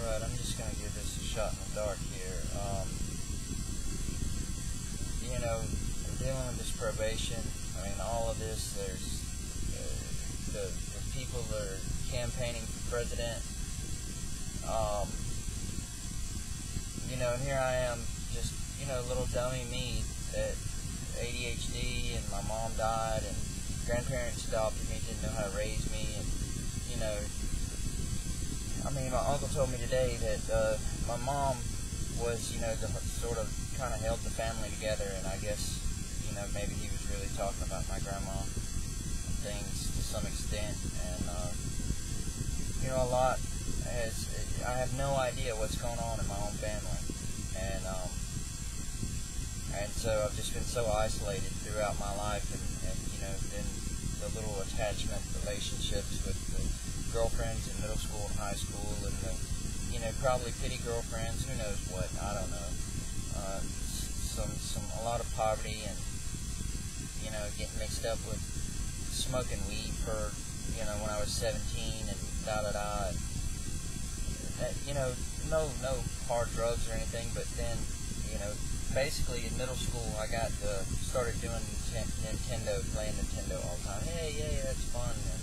Alright, I'm just going to give this a shot in the dark here. You know, I'm dealing with this probation. I mean, all of this, there's the people that are campaigning for president. You know, and here I am, just, you know, little dummy me that ADHD, and my mom died, and grandparents adopted me, didn't know how to raise me, and, you know, I mean, my uncle told me today that my mom was, you know, the sort of kind of held the family together, and I guess, you know, maybe he was really talking about my grandma and things to some extent, and, you know, a lot has, I have no idea what's going on in my own family, and so I've just been so isolated throughout my life, and you know, then the little attachment relationships with the girlfriends in middle school and high school, and the, you know, probably pity girlfriends, who knows what, I don't know, a lot of poverty, and, you know, getting mixed up with smoking weed for, you know, when I was 17, and da-da-da, you know, no hard drugs or anything, but then, you know, basically in middle school I got started doing Nintendo, playing Nintendo all the time. Hey, yeah, that's fun. And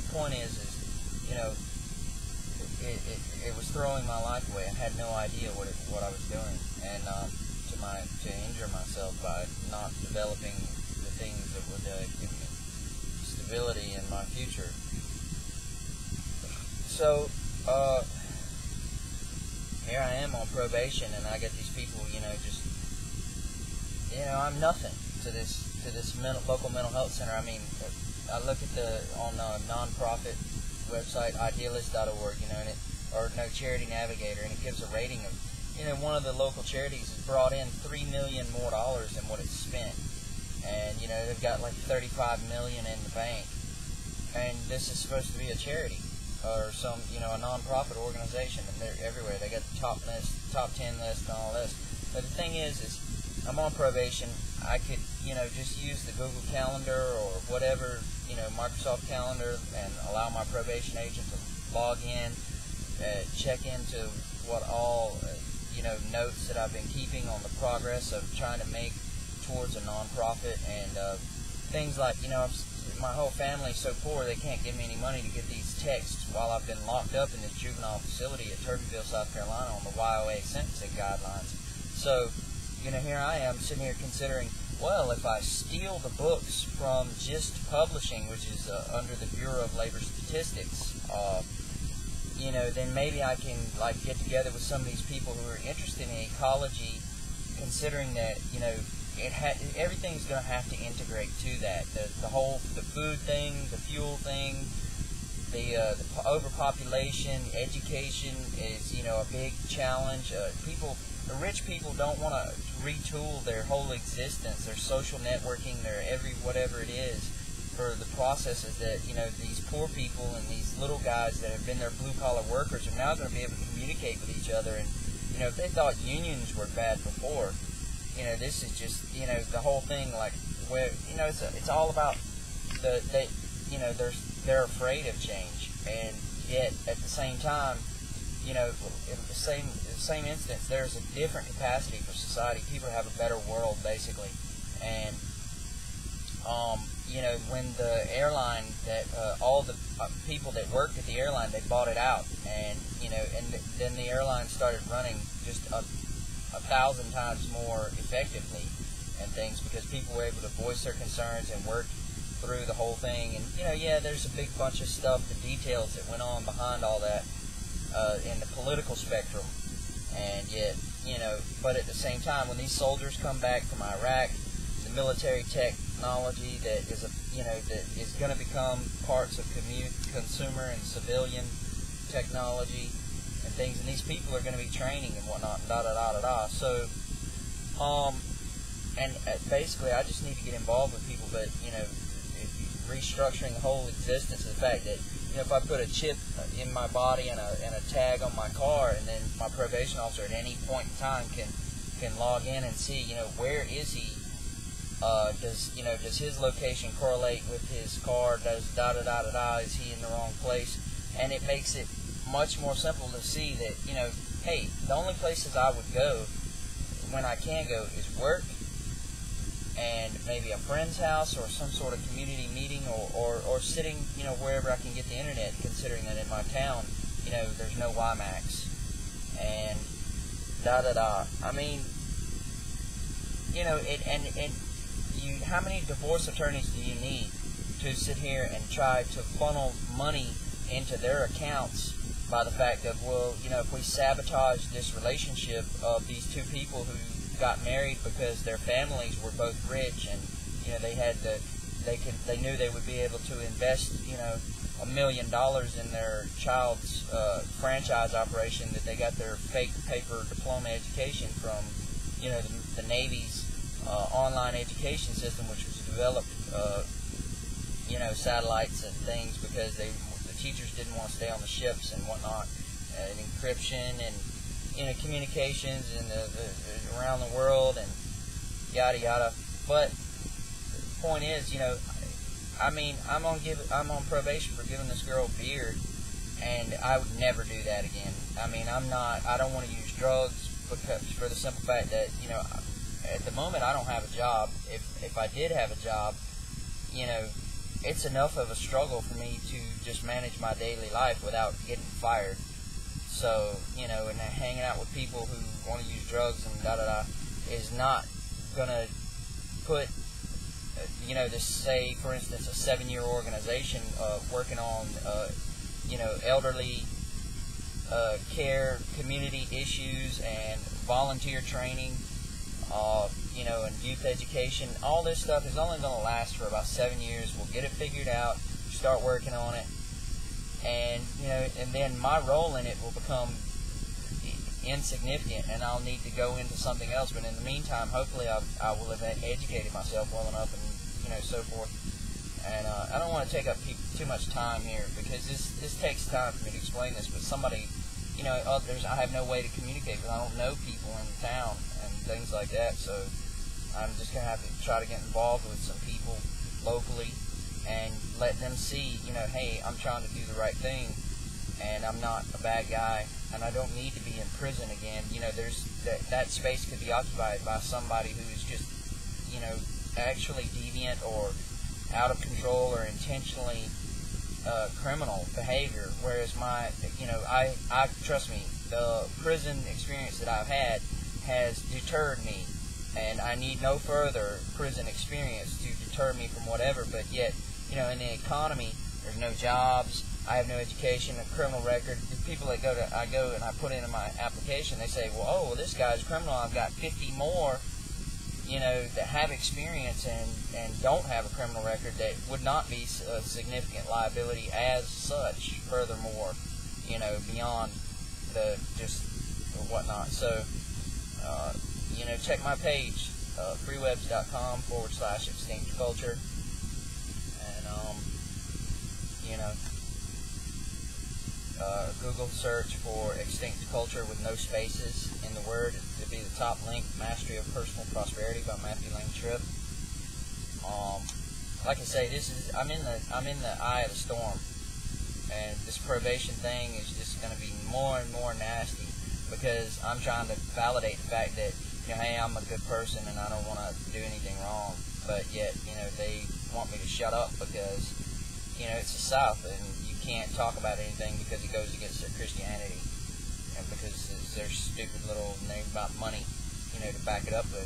the point is, you know, it was throwing my life away. I had no idea what I was doing, and to injure myself by not developing the things that would give me stability in my future. So here I am on probation, and I got these people, you know, just, you know, I'm nothing to this local mental health center. I mean, I look at on a non-profit website, idealist.org, you know, or no, Charity Navigator, and it gives a rating of, you know, one of the local charities has brought in $3 million more than what it's spent, and, you know, they've got like $35 million in the bank, and this is supposed to be a charity, or some, you know, a non-profit organization, and they're everywhere. They got the top 10 list and all this. But the thing is I'm on probation. I could, you know, just use the Google Calendar or whatever, you know, Microsoft Calendar, and allow my probation agent to log in, check into what all, you know, notes that I've been keeping on the progress of trying to make towards a non-profit, and things like, you know, my whole family's so poor they can't give me any money to get these texts while I've been locked up in this juvenile facility at Turkeyville, South Carolina on the YOA sentencing guidelines. So, you know, here I am sitting here considering, well, if I steal the books from Gist Publishing, which is under the Bureau of Labor Statistics, you know, then maybe I can, like, get together with some of these people who are interested in ecology, considering that, you know, everything's going to have to integrate to that. The food thing, the fuel thing, the overpopulation, education is, you know, a big challenge. The rich people don't want to retool their whole existence, their social networking, their whatever it is, for the processes that, you know, these poor people and these little guys that have been their blue-collar workers are now going to be able to communicate with each other. And, you know, if they thought unions were bad before, you know, this is just, you know, the whole thing, like, where, you know, it's all about you know, they're afraid of change, and yet at the same time, you know, in the same instance, there's a different capacity for society. People have a better world, basically, and you know, when the airline all the people that worked at the airline, they bought it out, and, you know, and then the airline started running just 1,000 times more effectively and things, because people were able to voice their concerns and work through the whole thing. And, you know, yeah, there's a big bunch of stuff, the details that went on behind all that in the political spectrum, and yet, you know, but at the same time, when these soldiers come back from Iraq, the military technology that is going to become parts of consumer and civilian technology and things, and these people are going to be training and whatnot, da-da-da-da-da. So, and basically, I just need to get involved with people, but, you know, restructuring the whole existence, the fact that, you know, if I put a chip in my body and a tag on my car, and then my probation officer at any point in time can log in and see, you know, where is he, does his location correlate with his car, does da-da-da-da-da, is he in the wrong place, and it makes it much more simple to see that, you know, hey, the only places I would go when I can go is work and maybe a friend's house or some sort of community meeting, or sitting, you know, wherever I can get the internet, considering that in my town, you know, there's no WiMAX and da-da-da. I mean, you know, how many divorce attorneys do you need to sit here and try to funnel money into their accounts by the fact of, well, you know, if we sabotage this relationship of these two people who got married because their families were both rich, and, you know, they knew they would be able to invest, you know, $1 million in their child's franchise operation, that they got their fake paper diploma education from, you know, the Navy's online education system, which was developed, you know, satellites and things because the teachers didn't want to stay on the ships and whatnot, and encryption and, you know, communications and around the world and yada yada. But the point is, you know, I mean, I'm on probation for giving this girl beer, and I would never do that again. I mean, I don't want to use drugs because, for the simple fact that, you know, at the moment I don't have a job. If I did have a job, you know, it's enough of a struggle for me to just manage my daily life without getting fired. So, you know, and hanging out with people who want to use drugs and da-da-da is not going to put, you know, this, say, for instance, a 7-year organization working on, you know, elderly care, community issues, and volunteer training, you know, and youth education. All this stuff is only going to last for about 7 years. We'll get it figured out, start working on it, and, you know, and then my role in it will become insignificant, and I'll need to go into something else. But in the meantime, hopefully I will have educated myself well enough, and, you know, so forth. And I don't want to take up too much time here, because this takes time for me to explain this. But somebody, you know, I have no way to communicate because I don't know people in town and things like that. So I'm just gonna have to try to get involved with some people locally and let them see, you know, hey, I'm trying to do the right thing, and I'm not a bad guy, and I don't need to be in prison again. You know, there's that space could be occupied by somebody who is just, you know, actually deviant or out of control or intentionally criminal behavior. Whereas my, you know, I trust me, the prison experience that I've had has deterred me, and I need no further prison experience to deter me from whatever. But yet, you know, in the economy, there's no jobs, I have no education, a criminal record. The people that I go and I put in my application, they say, well, oh, this guy's criminal, I've got 50 more, you know, that have experience and don't have a criminal record that would not be a significant liability as such, furthermore, you know, beyond the just whatnot. So, you know, check my page, freewebs.com/extinct culture, and, you know, Google search for extinct culture with no spaces in the word. It'll be the top link, Mastery of Personal Prosperity by Lane Tripp. Like I say, I'm in the eye of the storm, and this probation thing is just going to be more and more nasty, because I'm trying to validate the fact that, you know, hey, I'm a good person and I don't want to do anything wrong, but yet, you know, they want me to shut up because, you know, it's the South and you can't talk about anything because it goes against their Christianity, and because it's their stupid little name about money, you know, to back it up with.